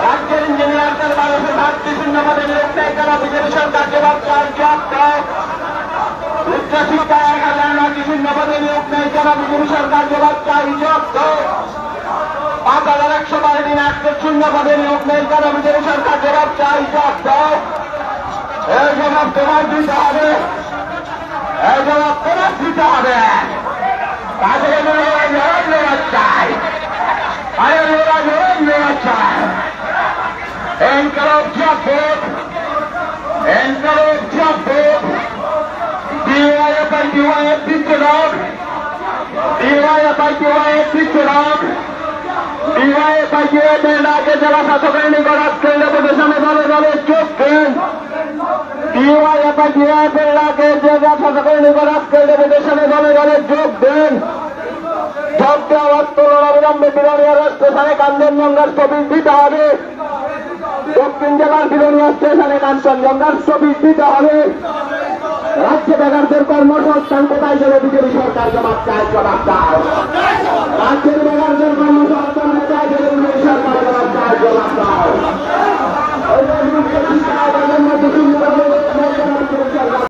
রাজ্যের ইঞ্জিনিয়ারদের মানুষের ঘাটতি শূন্যপদে নিয়োগ নেই কেন? বিজেপি সরকার জবাব চাই, জবাব দাও। উচ্চশিক্ষায় ১,০০০ নাকি শূন্যপদে নিয়োগ নেই কেন? বিজেপি সরকার জবাব চাই, জবাব দাও। ৫,১০০ দিন আজকে শূন্যপদে নিয়োগ নেই কেন? বিজেপি সরকার জবাব চাই, জবাব দাও। এই জবাব তোমার দিতে হবে, এই জবাব তোমার দিতে হবে। তাদের জবাব চাই, আরে ওরা জবাব চাই। Envelope jump vote. Envelope jump vote. DYF by DYF Pitchenod. DYF by DYF Pitchenod. DYF by DYF এর আগে যারা শাসকের নিকট আজকের প্রদর্শনে দলে দলে যোগ দেন। DYF by DYF এর আগে যারা শাসকের নিকট আজকের প্রদর্শনে দলে দলে যোগ দেন। যোগ দেওয়ার তুলনা অবিলম্বে বিরোধী স্টেশনে কাঞ্চনজঙ্ঘার ছবি দিতে হবে। দক্ষিণ জেলার বিরোধী স্টেশনে কাঞ্চনজঙ্ঘার ছবি দিতে হবে। রাজ্যে বেকারদের কর্মসংস্থান কোথায় গেলে বিজেপি সরকার জবাব চায়, জবাব দাও। রাজ্যের বেকারদের কর্মসংস্থান কোথায় গেলে বিজেপি সরকার জবাব চায়, জবাব দাও।